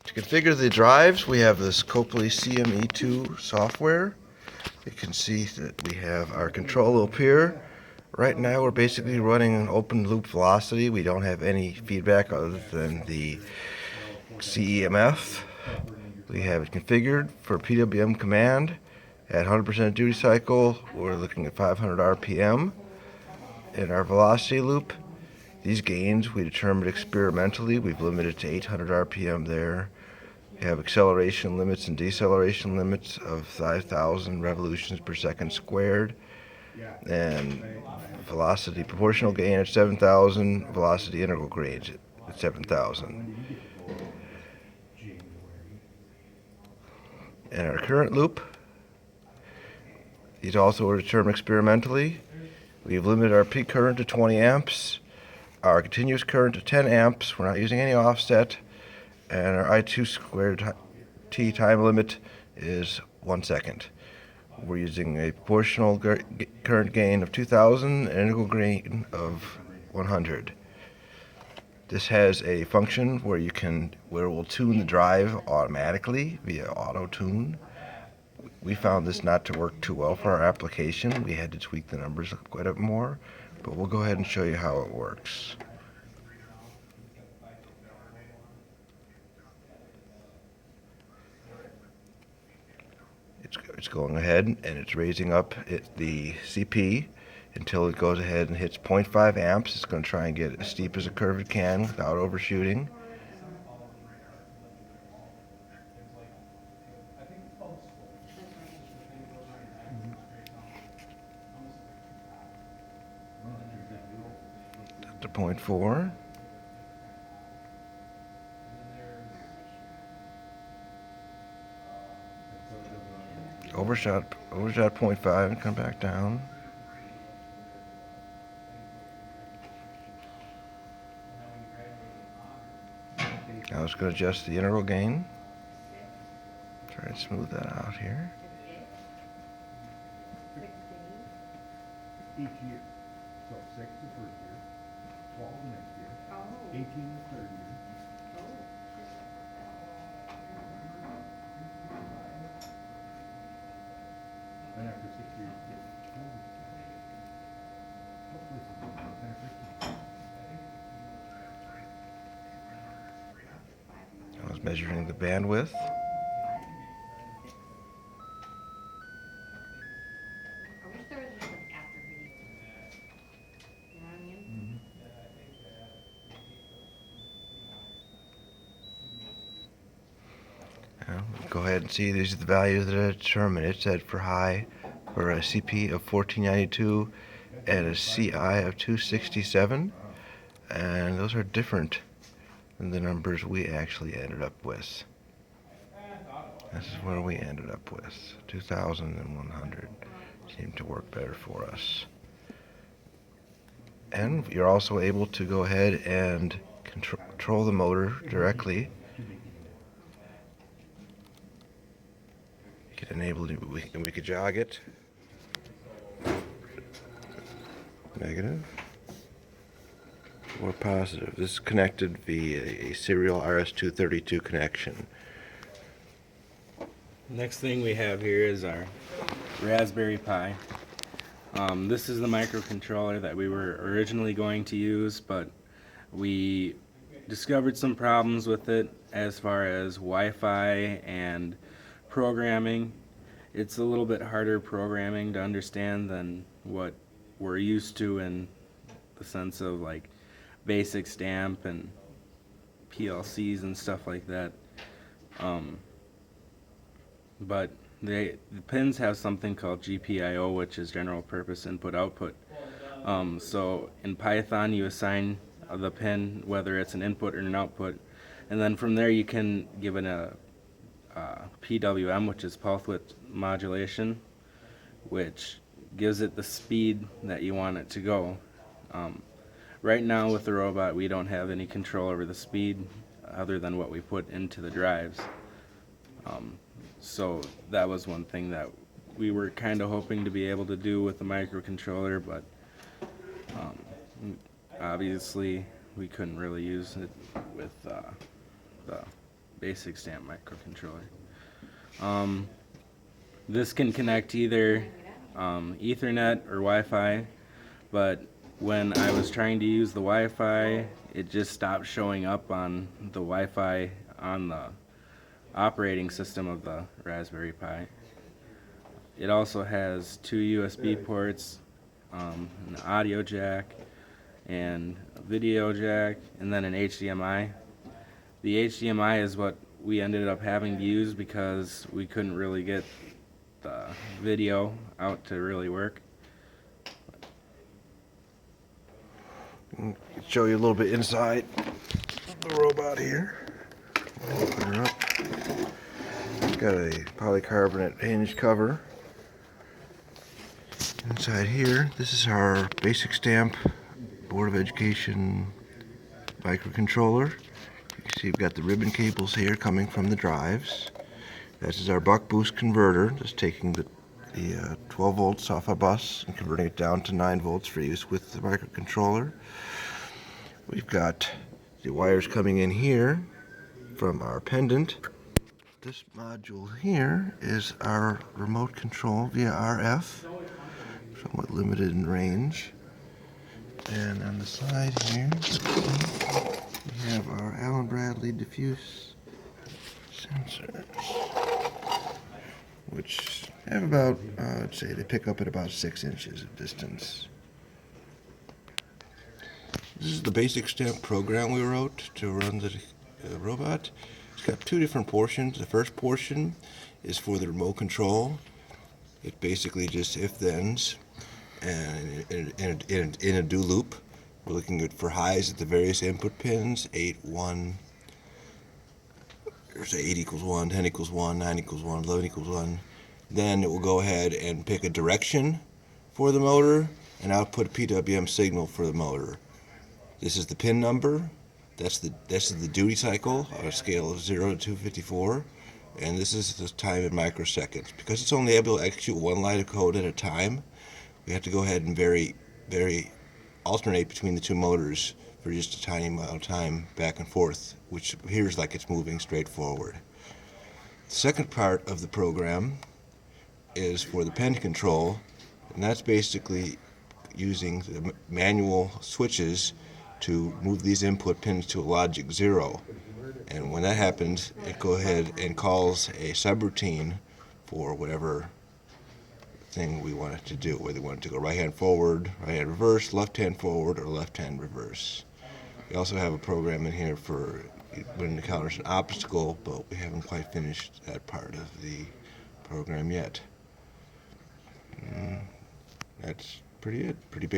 To configure the drives, we have this Copley CME2 software. You can see that we have our control loop here. Right now we're basically running an open loop velocity. We don't have any feedback other than the CEMF. We have it configured for PWM command at 100% duty cycle. We're looking at 500 RPM. In our velocity loop, these gains we determined experimentally. We've limited to 800 RPM there. We have acceleration limits and deceleration limits of 5,000 revolutions per second squared, and velocity proportional gain at 7,000, velocity integral gains at 7,000. In our current loop, these also were determined experimentally. We've limited our peak current to 20 amps, our continuous current to 10 amps. We're not using any offset. And our I2 squared T time limit is 1 second. We're using a proportional current gain of 2,000 and integral gain of 100. This has a function where we'll tune the drive automatically via auto tune. We found this not to work too well for our application. We had to tweak the numbers quite a bit more, but we'll go ahead and show you how it works. It's going ahead and it's raising up the CP until it goes ahead and hits 0.5 amps. It's going to try and get as steep as a curve it can without overshooting. Up to 0.4. Overshot 0.5 and come back down. Now it's going to adjust the integral gain. Try and smooth that out here. Each year. So 6 the first year, 12 the next year, 18 the third year. And after 6 years, hopefully it's 10 or 15. I was measuring the bandwidth. Go ahead and see these are the values that I determined. It said for high for a CP of 1492 and a CI of 267, and those are different than the numbers we actually ended up with. This is where we ended up with 2,100. Seemed to work better for us. And you're also able to go ahead and control the motor directly. You can enable it, we could jog it. Negative or positive. This is connected via a serial RS-232 connection. Next thing we have here is our Raspberry Pi. This is the microcontroller that we were originally going to use, but we discovered some problems with it as far as Wi-Fi and programming. It's a little bit harder programming to understand than what we're used to in the sense of like basic stamp and PLCs and stuff like that. But the pins have something called GPIO, which is general purpose input output. So in Python you assign the pin whether it's an input or an output, and then from there you can give it a PWM, which is pulse width modulation, which gives it the speed that you want it to go. Right now with the robot we don't have any control over the speed other than what we put into the drives. So that was one thing that we were kind of hoping to be able to do with the microcontroller, but obviously we couldn't really use it with the basic stamp microcontroller. This can connect either Ethernet or Wi-Fi, but when I was trying to use the Wi-Fi, it just stopped showing up on the Wi-Fi on the operating system of the Raspberry Pi. It also has 2 USB ports, an audio jack, and a video jack, and then an HDMI. The HDMI is what we ended up having to use because we couldn't really get the video out to really work. Show you a little bit inside the robot here. Open her up. It's got a polycarbonate hinge cover. Inside here, this is our basic stamp Board of Education microcontroller. You can see we've got the ribbon cables here coming from the drives. This is our buck boost converter, just taking the 12 volts off a bus and converting it down to 9 volts for use with the microcontroller. We've got the wires coming in here from our pendant. This module here is our remote control via RF, somewhat limited in range. And on the side here, we have our Allen Bradley diffuse sensors, which have about, I'd say they pick up at about 6 inches of distance. This is the basic stamp program we wrote to run the robot. It's got 2 different portions. The first portion is for the remote control. It basically just if-thens and in a do loop. We're looking at for highs at the various input pins, 8, 1, or say 8 equals 1, 10 equals 1, 9 equals 1, 11 equals 1. Then it will go ahead and pick a direction for the motor and output a PWM signal for the motor. This is the pin number. This is the duty cycle on a scale of 0 to 254, and this is the time in microseconds. Because it's only able to execute 1 line of code at a time, we have to go ahead and alternate between the 2 motors for just a tiny amount of time back and forth, which appears like it's moving straight forward. The second part of the program is for the pen control, and that's basically using the manual switches to move these input pins to a logic 0. And when that happens, it goes ahead and calls a subroutine for whatever thing we want it to do, whether we want it to go right hand forward, right hand reverse, left hand forward, or left hand reverse. We also have a program in here for when it encounters an obstacle, but we haven't quite finished that part of the program yet. That's pretty basic.